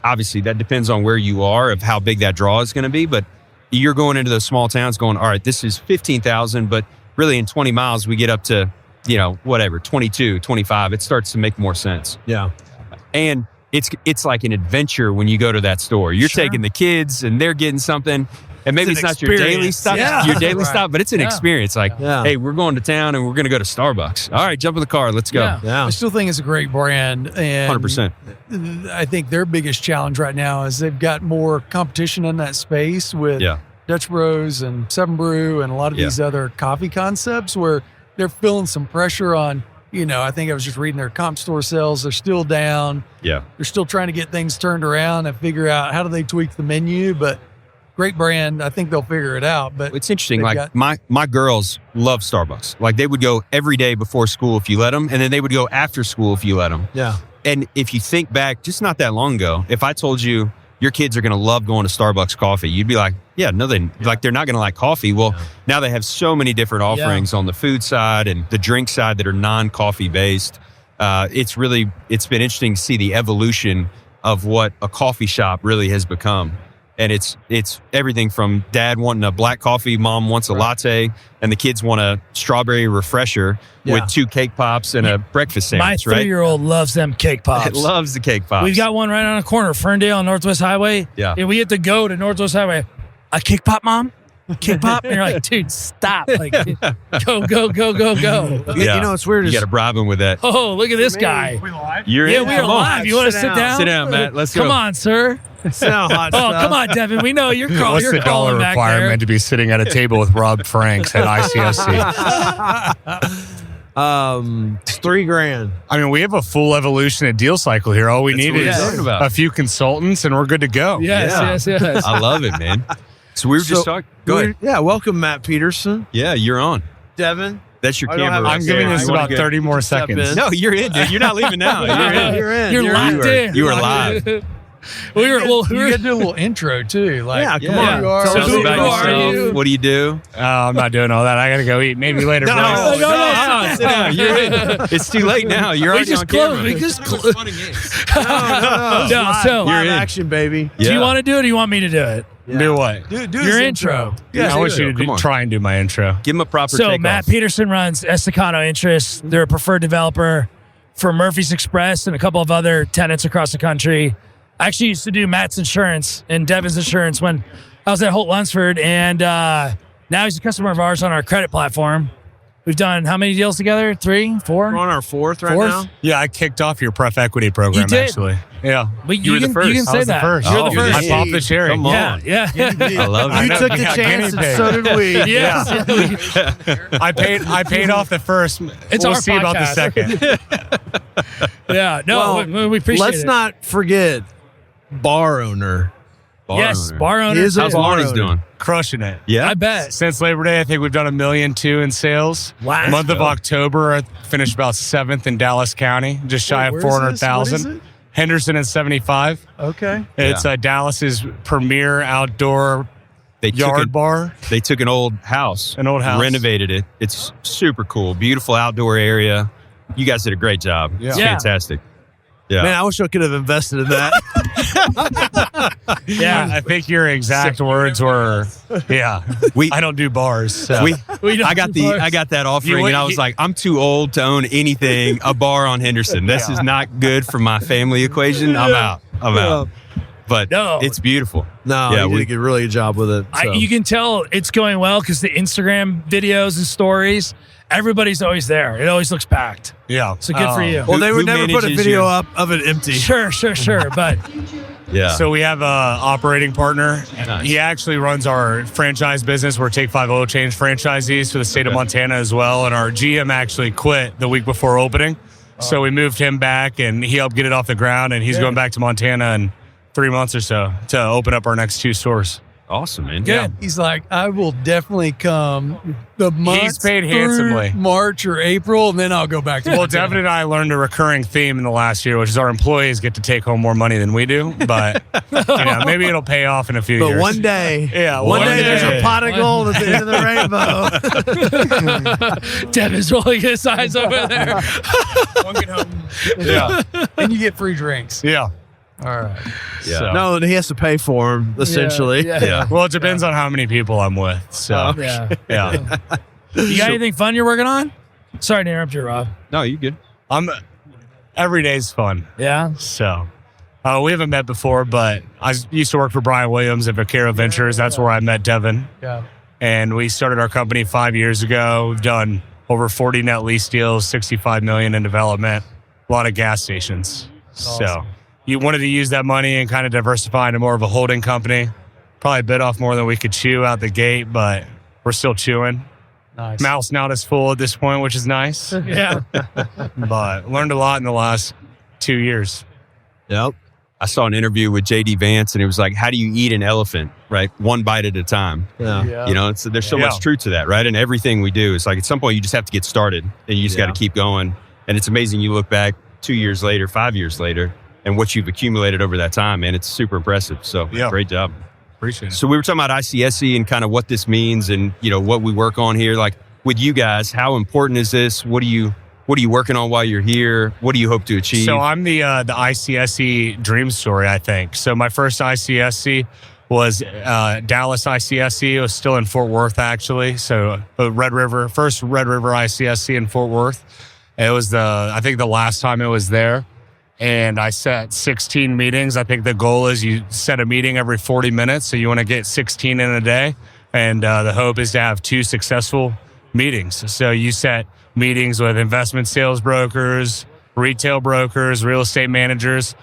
obviously that depends on where you are of how big that draw is going to be. But you're going into those small towns going, all right, this is 15,000, but really in 20 miles, we get up to, 22, 25. It starts to make more sense. Yeah. And it's like an adventure when you go to that store. You're taking the kids and they're getting something. And maybe it's not your daily stop, stop, but it's an experience. Like, hey, we're going to town and we're going to go to Starbucks. All right, jump in the car. Let's go. I still think it's a great brand. And 100%. I think their biggest challenge right now is they've got more competition in that space with Dutch Bros and Seven Brew and a lot of these other coffee concepts where they're feeling some pressure on, I think I was just reading their comp store sales. They're still down. Yeah. They're still trying to get things turned around and figure out how do they tweak the menu. But great brand. I think they'll figure it out. But it's interesting. Like my girls love Starbucks. Like they would go every day before school if you let them. And then they would go after school if you let them. Yeah. And if you think back, just not that long ago, if I told you your kids are going to love going to Starbucks coffee, you'd be like, they're not going to like coffee. Well, now they have so many different offerings on the food side and the drink side that are non-coffee based. It's been interesting to see the evolution of what a coffee shop really has become. And it's everything from dad wanting a black coffee, mom wants a latte, and the kids want a strawberry refresher with 2 cake pops and a breakfast sandwich. My 3-year-old loves them cake pops. It loves the cake pops. We've got one right on the corner, Ferndale on Northwest Highway. Yeah. And we have to go to Northwest Highway. A cake pop, Mom? Cake pop? And you're like, dude, stop. Like, go. Yeah. It's weird. You got to bribe him with that. Oh, look at this guy. We live? You're in. We are live. You want to sit down? Sit down, Matt. Let's go. Come on, sir. Come on, Devin. We know you're crawling. What's the dollar requirement to be sitting at a table with Rob Franks at ICSC? It's $3,000. I mean, we have a full evolution of deal cycle here. All we need is a few consultants, and we're good to go. Yes. I love it, man. So we were just talking. Go ahead. Yeah, welcome, Matt Peterson. Yeah, you're on. Devin. That's your I don't camera. have I'm giving this about 30 more seconds. No, you're in, dude. You're not leaving now. You're in. You're locked in. You are live. You got to do a little intro too. Like, come on. Tell us who about are yourself. you? What do you do? I'm not doing all that. I got to go eat. Maybe later. No, sit down. You're in. It's too late now. You're already on camera. We just closed. So You're in. action, baby. Do you want to do it or do you want me to do it? Do what? Do Your intro. Yeah, I want you to try and do my intro. Give him a proper So takeoff. Matt Peterson runs Estacado Interest. They're a preferred developer for Murphy's Express and a couple of other tenants across the country. I actually used to do Matt's insurance and Devin's insurance when I was at Holt Lunsford, and now he's a customer of ours on our credit platform. We've done how many deals together? 3, 4? We're on our fourth right Fourth? now. Yeah, I kicked off your pref equity program, You did? actually. Yeah. But You were the first. You can I say was the that. first. You're Oh, the first. I popped the cherry. Come on. Yeah. I love I it. You know, took the yeah, chance, guinea and so did we. Yes. I paid off the first. It's we'll our see about the podcast. second. Yeah. No, Well, we appreciate Let's it. not forget bar owner. Yes, owner. bar owner. He is a How's bar Lonnie's owner. doing? Crushing it. Yeah. I bet. Since Labor Day, I think we've done $1.2 million in sales. Wow. Month of October, I finished about 7th in Dallas County, just shy Wait, of where is this? What is 400,000. it? Henderson at 75. Okay. It's Dallas's premier outdoor They took yard it- bar. They took an old house, renovated it. It's super cool, beautiful outdoor area. You guys did a great job. It's Yeah. fantastic. Yeah. Man, I wish I could have invested in that. Yeah. I think your exact words were, I don't do bars. So. We don't I got do bars. I got that offering, You- and I was like, I'm too old to own anything. A bar on Henderson. This is not good for my family equation. I'm out. But No. it's beautiful. No, Yeah, you did a really good job with it. So. You can tell it's going well because the Instagram videos and stories, everybody's always there. It always looks packed. Yeah. So good for you. well, they Who would never put a manages video your- up of it empty. Sure. But Yeah. So we have a operating partner. Nice. He actually runs our franchise business. We're Take 5 Oil Change franchisees for the state of Montana as well. And our GM actually quit the week before opening. So we moved him back, and he helped get it off the ground. And he's going back to Montana in 3 months or so to open up our next 2 stores. Awesome, man. good. He's like, I will definitely come the month He's paid through handsomely. March or April, and then I'll go back to Well, Montana. Devin and I learned a recurring theme in the last year, which is our employees get to take home more money than we do. But maybe it'll pay off in a few But years. one day, Yeah, one one day there's day. a pot of gold at the end of the rainbow. Devin's rolling his eyes over there. Yeah. and you get free drinks. Yeah. All right. Yeah. So- No, he has to pay for them, essentially. Yeah. Well, it depends on how many people I'm with. So, Yeah. yeah. You got anything fun you're working on? Sorry to interrupt you, Rob. No, you good. Every day's fun. Yeah. So, we haven't met before, but I used to work for Brian Williams at Vaquero Ventures. That's where I met Devin. Yeah. And we started our company 5 years ago. We've done over 40 net lease deals, 65 million in development, a lot of gas stations. So you wanted to use that money and kind of diversify into more of a holding company. Probably bit off more than we could chew out the gate, but we're still chewing. Nice. Mouth's not as full at this point, which is nice. Yeah. But learned a lot in the last 2 years. Yep. I saw an interview with JD Vance, and it was like, how do you eat an elephant, right? One bite at a time. Yeah. Yeah. You know, there's so Yeah. much truth to that, right? And everything we do, it's like at some point you just have to get started, and you just got to keep going. And it's amazing. You look back 2 years later, 5 years later, and what you've accumulated over that time, man, it's super impressive. So great job. Appreciate it. So we were talking about ICSC and kind of what this means, and what we work on here. Like with you guys, how important is this? What are you working on while you're here? What do you hope to achieve? So I'm the ICSC dream story, I think. So my first ICSC was Dallas ICSC. It was still in Fort Worth, actually. So first Red River ICSC in Fort Worth. It was I think the last time it was there. And I set 16 meetings. I think the goal is you set a meeting every 40 minutes. So you want to get 16 in a day. And the hope is to have 2 successful meetings. So you set meetings with investment sales brokers, retail brokers, real estate managers.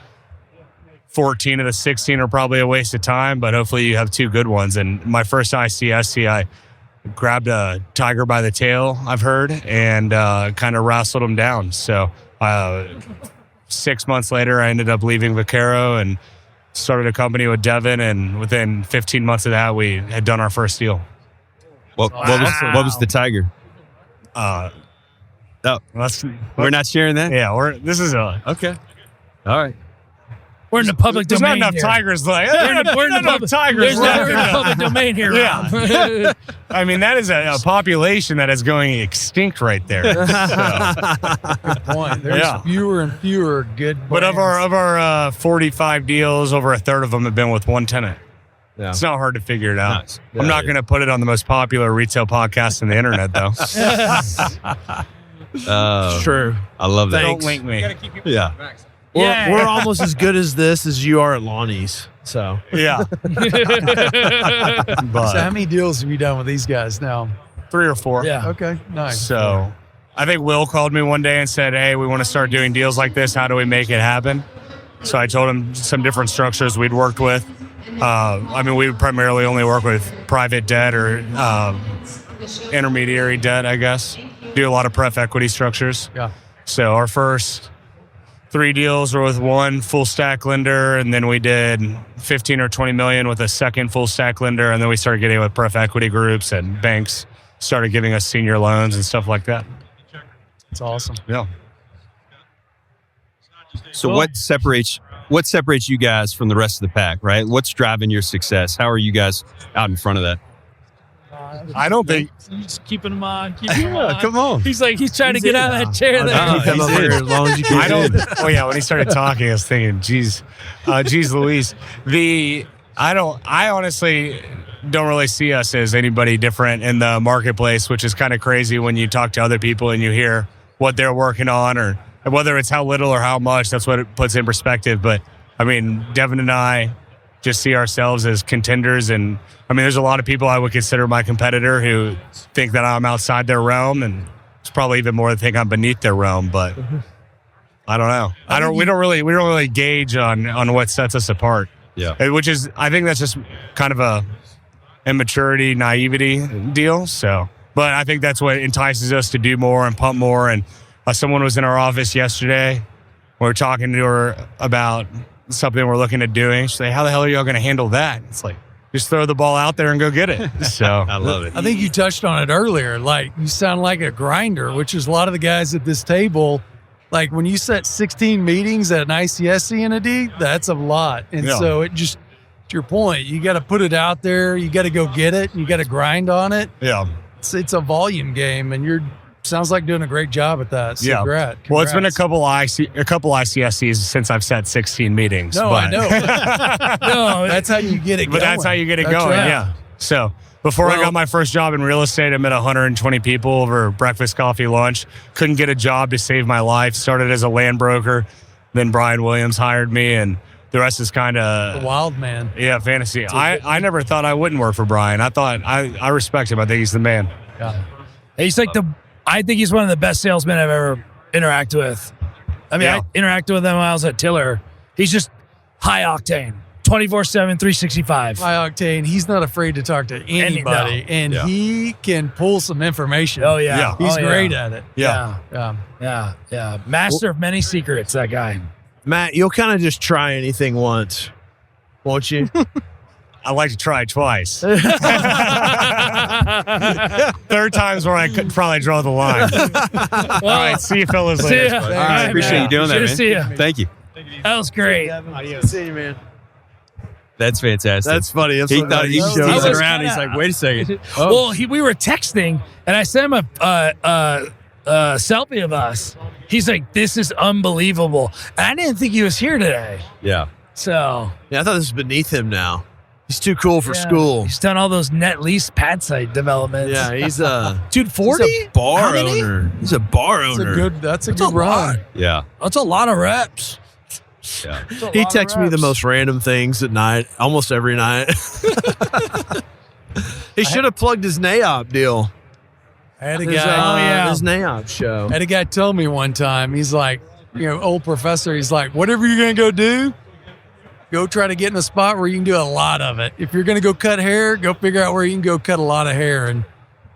14 of the 16 are probably a waste of time, but hopefully you have 2 good ones. And my first ICSC, I grabbed a tiger by the tail, I've heard, and kind of wrestled him down. So 6 months later, I ended up leaving Vaquero and started a company with Devin. And within 15 months of that, we had done our first deal. what was the tiger? We're not sharing that? Yeah, this is a Okay. All right. We're in the public there's domain. not enough here. tigers. Like, We're in the enough tigers. There's not left. enough public domain here. Yeah. Rob. I mean, that is a population that is going extinct right there. Good point. There's Yeah. fewer and fewer good But of brands. our 45 deals, over a third of them have been with one tenant. Yeah. It's not hard to figure it out. Nice. I'm not going to put it on the most popular retail podcast on the internet, though. It's true. I love that. Don't link me. Yeah. We're almost as good as this as you are at Lonnie's. So Yeah. So how But many deals have you done with these guys now? 3 or 4. Yeah. Okay, nice. So I think Will called me one day and said, hey, we want to start doing deals like this. How do we make it happen? So I told him some different structures we'd worked with. We would primarily only work with private debt or intermediary debt, I guess. Do a lot of pref equity structures. Yeah. So our first 3 deals were with one full stack lender, and then we did 15 or 20 million with a second full stack lender, and then we started getting with pref equity groups, and banks started giving us senior loans and stuff like that. It's awesome. Yeah. So what separates you guys from the rest of the pack, right? What's driving your success? How are you guys out in front of that? I don't think. Just keeping him on. Keeping him on. Come on. He's trying to get out of that chair there. Come over here as long as you can. I don't. Oh yeah, when he started talking, I was thinking, geez Louise. I honestly don't really see us as anybody different in the marketplace, which is kind of crazy when you talk to other people and you hear what they're working on, or whether it's how little or how much. That's what it puts in perspective. But I mean, Devin and I just see ourselves as contenders, and there's a lot of people I would consider my competitor who think that I'm outside their realm, and it's probably even more that think I'm beneath their realm. But I don't know. We don't really gauge on what sets us apart. Yeah, which is, I think that's just kind of a immaturity, naivety deal. So, but I think that's what entices us to do more and pump more. And someone was in our office yesterday. We were talking to her about something we're looking at doing. She's like, how the hell are y'all going to handle that? It's like, just throw the ball out there and go get it. So I love it. I think you touched on it earlier. Like, you sound like a grinder, which is a lot of the guys at this table. Like, when you set 16 meetings at an ICSC in a D, that's a lot. And so it just, to your point, you got to put it out there. You got to go get it. And you got to grind on it. Yeah. It's a volume game, and sounds like doing a great job at that. So congrats. Well, it's been a couple ICSCs since I've set 16 meetings. No, but. I know. No, that's how you get it going. But that's how you get it going, right. yeah. So before I got my first job in real estate, I met 120 people over breakfast, coffee, lunch. Couldn't get a job to save my life. Started as a land broker. Then Brian Williams hired me, and the rest is kind of wild man. Yeah, fantasy. I never thought I wouldn't work for Brian. I thought I respect him. I think he's the man. Yeah. He's like I think he's one of the best salesmen I've ever interacted with. I interacted with him when I was at Tiller. He's just high octane, 24/7, 365. High octane. He's not afraid to talk to anybody, and he can pull some information. Oh yeah, he's great at it. Yeah. Master of many secrets. That guy. Matt, you'll kind of just try anything once, won't you? I like to try twice. Third time's where I could probably draw the line. All right, see you fellas later. See ya. All right, appreciate you doing that, man. See ya. Thank you. That was great. See you, man. That's fantastic. That's funny. That's He what thought he was shows teasing up. around. He's like, wait a second. Well, we were texting, and I sent him a selfie of us. He's like, "This is unbelievable." And I didn't think he was here today. Yeah. So Yeah, I thought this was beneath him now. He's too cool for school. He's done all those net lease pad site developments. Yeah, he's a dude. 40 He's a bar owner. He's a bar owner. That's a good run. Yeah. That's a lot of reps. Yeah. He texts me the most random things at night, almost every night. He should have plugged his NAOP deal. I had a His, guy. his NAOP show. I had a guy tell me one time. He's like, old professor. He's like, whatever you're gonna go do, go try to get in a spot where you can do a lot of it. If you're gonna go cut hair, go figure out where you can go cut a lot of hair. And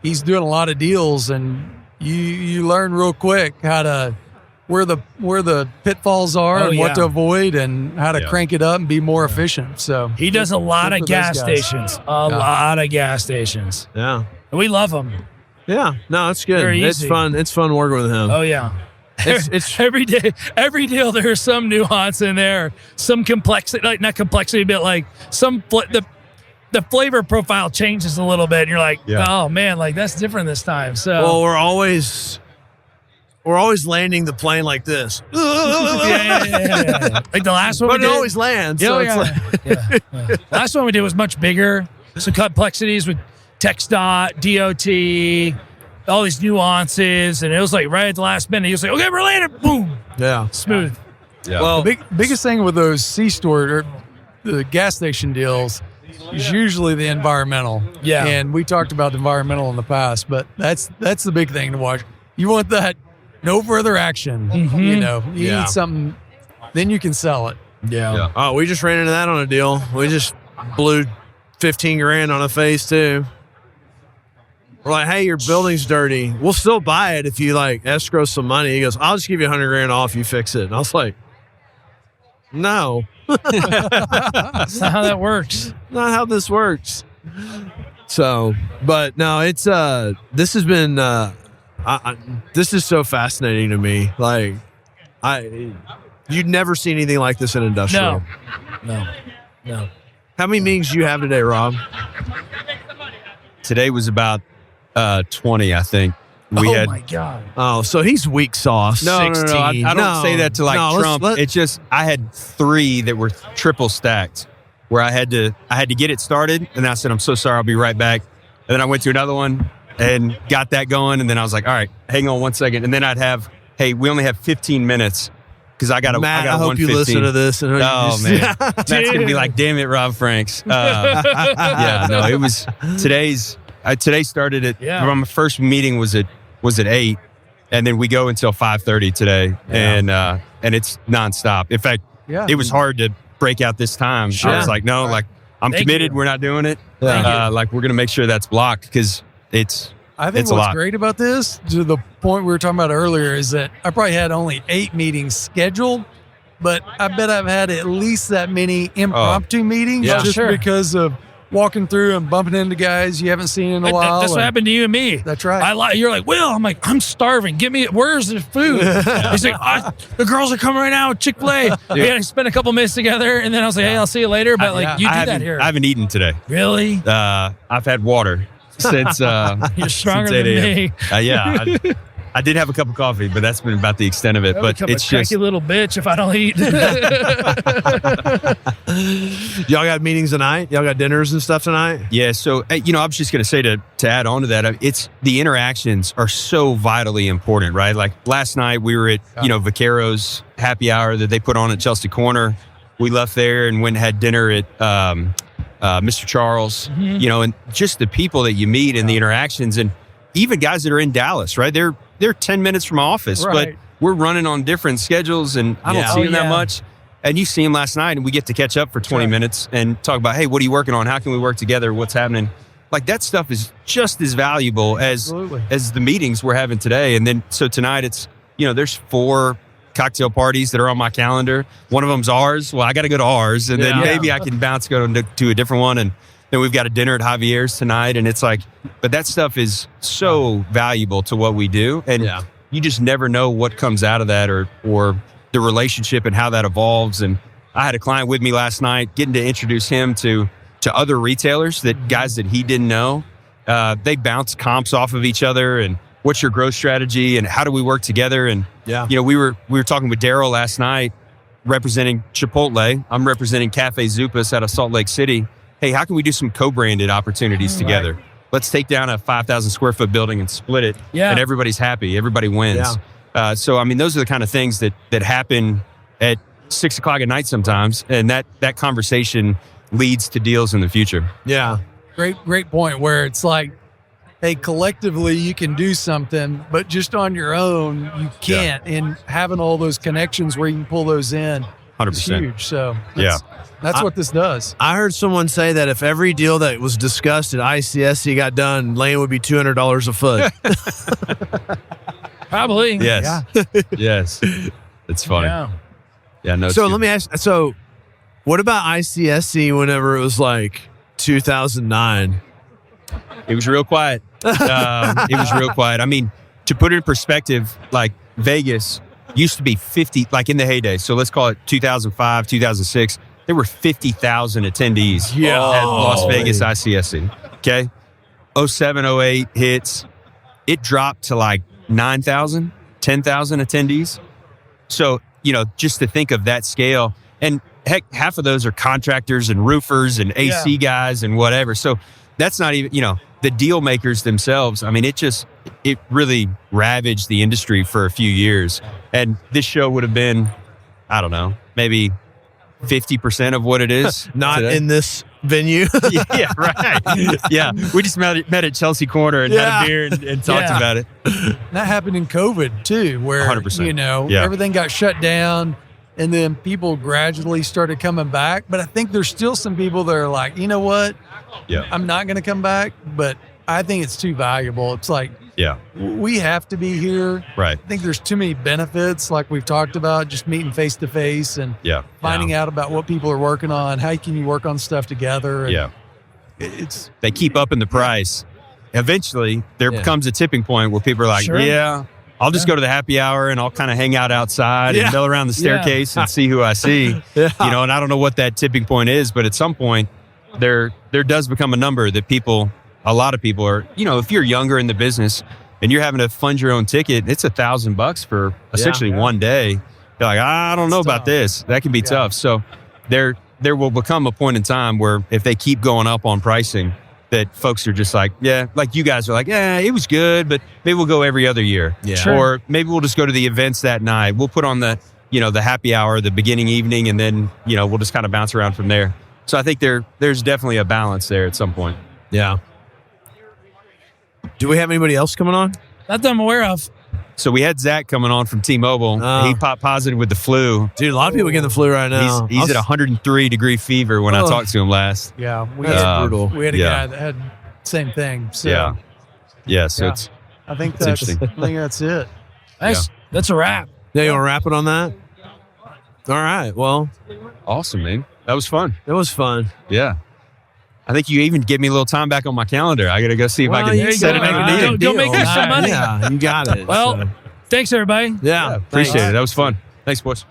he's doing a lot of deals, and you learn real quick how to where the pitfalls are and what to avoid, and how to crank it up and be more efficient. So He does a lot of gas stations. A lot of gas stations. Yeah. And we love him. Yeah. No, it's good. Very It's easy. fun. It's fun working with him. Oh yeah. It's every day, every deal. There's some nuance in there, some complexity, like not complexity, but like the flavor profile changes a little bit. And you're like, oh man, like that's different this time. So well, we're always landing the plane like this. yeah. Like the last one, But we it did, always lands. So it's like, The last one we did was much bigger. Some complexities with TxDOT, DOT, all these nuances, and it was like right at the last minute. He was like, "Okay, we're landing." Boom, yeah. smooth. Yeah. Well, biggest thing with those C-store or the gas station deals is usually the environmental. Yeah. And we talked about the environmental in the past, but that's the big thing to watch. You want that no further action. You know, you need something, then you can sell it. Yeah. Oh, we just ran into that on a deal. We just blew 15 grand on a phase 2. We're like, hey, your building's dirty. We'll still buy it if you like escrow some money. He goes, I'll just give you 100 grand off. You fix it. And I was like, no. That's not how that works. Not how this works. So, but no, it's this has been this is so fascinating to me. Like, you'd never see anything like this in industrial. No. How many meetings do you have today, Rob? Today was about 20, I think. My God. Oh, so he's weak sauce. No. I don't say that to Trump. It's just I had 3 that were triple stacked, where I had to get it started, and I said, I'm so sorry, I'll be right back. And then I went to another one and got that going, and then I was like, all right, hang on one second, and then I'd have, hey, we only have 15 minutes because I got a Matt, I hope 115. you listen to this. And Man, Matt's gonna be like, damn it, Rob Franks. It was today started at my first meeting was at 8, and then we go until 5:30 today, and it's nonstop. In fact, it was hard to break out this time. Sure. I was like, no, like I'm committed. We're not doing it. Like we're gonna make sure that's blocked because I think what's great about this, to the point we were talking about earlier, is that I probably had only 8 meetings scheduled, but I bet I've had at least that many impromptu meetings because of walking through and bumping into guys you haven't seen in a while. That's what happened to you and me. That's right. You're like, Will, I'm like, I'm starving. Where's the food? He's like, the girls are coming right now with Chick-fil-A. We had to spend a couple minutes together, and then I was like, hey, I'll see you later. But you do that here. I haven't eaten today. Really? I've had water since you're stronger since 8 than me. I did have a cup of coffee, but that's been about the extent of it. But it's just a little bitch if I don't eat. Y'all got meetings tonight? Y'all got dinners and stuff tonight? Yeah. So I was just going to say to add on to that, it's the interactions are so vitally important, right? Like last night we were at Vaquero's happy hour that they put on at Chelsea Corner. We left there and went and had dinner at Mr. Charles. And just the people that you meet and the interactions, and even guys that are in Dallas, right? They're 10 minutes from my office, but we're running on different schedules, and I don't see them that much. And you see them last night, and we get to catch up for 20 minutes and talk about, hey, what are you working on? How can we work together? What's happening? Like that stuff is just as valuable as the meetings we're having today. And then so tonight it's there's 4 cocktail parties that are on my calendar. One of them's ours. Well, I got to go to ours, and then maybe I can go to a different one. And then we've got a dinner at Javier's tonight, and it's like, but that stuff is so valuable to what we do, and you just never know what comes out of that, or the relationship and how that evolves. And I had a client with me last night, getting to introduce him to other retailers, that guys that he didn't know. They bounce comps off of each other, and what's your growth strategy, and how do we work together? And we were talking with Daryl last night, representing Chipotle. I'm representing Cafe Zupas out of Salt Lake City. Hey, how can we do some co-branded opportunities together? Right. Let's take down a 5,000 square foot building and split it, and everybody's happy. Everybody wins. So, I mean, those are the kind of things that happen at 6 o'clock at night sometimes, and that conversation leads to deals in the future. Yeah. Great point, where it's like, hey, collectively you can do something, but just on your own, you can't. And having all those connections where you can pull those in 100%. is huge. So, that's what this does. I heard someone say that if every deal that was discussed at ICSC got done, land would be $200 a foot. Probably. Yes. Yes. It's funny. Yeah. No. So let me ask. So, what about ICSC whenever it was like 2009? It was real quiet. It was real quiet. I mean, to put it in perspective, like Vegas used to be 50, like in the heyday. So let's call it 2005, 2006. There were 50,000 attendees at Las Vegas ICSC. Okay. 07, 08 hits. It dropped to like 9,000, 10,000 attendees. So, just to think of that scale, and heck, half of those are contractors and roofers and AC guys and whatever. So that's not even, the deal makers themselves. I mean, it really ravaged the industry for a few years. And this show would have been, I don't know, maybe 50% of what it is. Not today. in this venue. Yeah, right. Yeah, we just met at Chelsea Corner and had a beer and talked about it. That happened in COVID too, where 100%. Everything got shut down, and then people gradually started coming back. But I think there's still some people that are like, you know what? Yeah, I'm not going to come back, but I think it's too valuable. It's like, we have to be here. Right. I think there's too many benefits, like we've talked about, just meeting face to face and finding out about what people are working on. How can you work on stuff together? And they keep upping the price. Eventually, there becomes a tipping point where people are like, I'll just go to the happy hour and I'll kind of hang out outside and mill around the staircase and see who I see. You know, and I don't know what that tipping point is, but at some point, there does become a number that a lot of people are, if you're younger in the business and you're having to fund your own ticket, it's $1,000 for essentially one day. You're like, I don't know about this. That can be tough. So there will become a point in time where if they keep going up on pricing, that folks are just like, like you guys are like, it was good, but maybe we'll go every other year. Yeah. Sure. Or maybe we'll just go to the events that night. We'll put on the happy hour, the beginning evening, and then, we'll just kind of bounce around from there. So I think there's definitely a balance there at some point. Yeah. Do we have anybody else coming on? Not that I'm aware of. So we had Zach coming on from T-Mobile. He popped positive with the flu. Dude, a lot of people getting the flu right now. He's at 100-degree fever when I talked to him last. Yeah, brutal. We had a guy that had same thing. So so it's I think that's it. Nice. That's a wrap. Yeah, you want to wrap it on that? All right. Well, awesome, man. That was fun. It was fun. Yeah. I think you even give me a little time back on my calendar. I got to go see if I can set it up. Go make us some money. Yeah, you got it. Well, thanks, everybody. Yeah. Appreciate it. That was fun. Thanks, boys.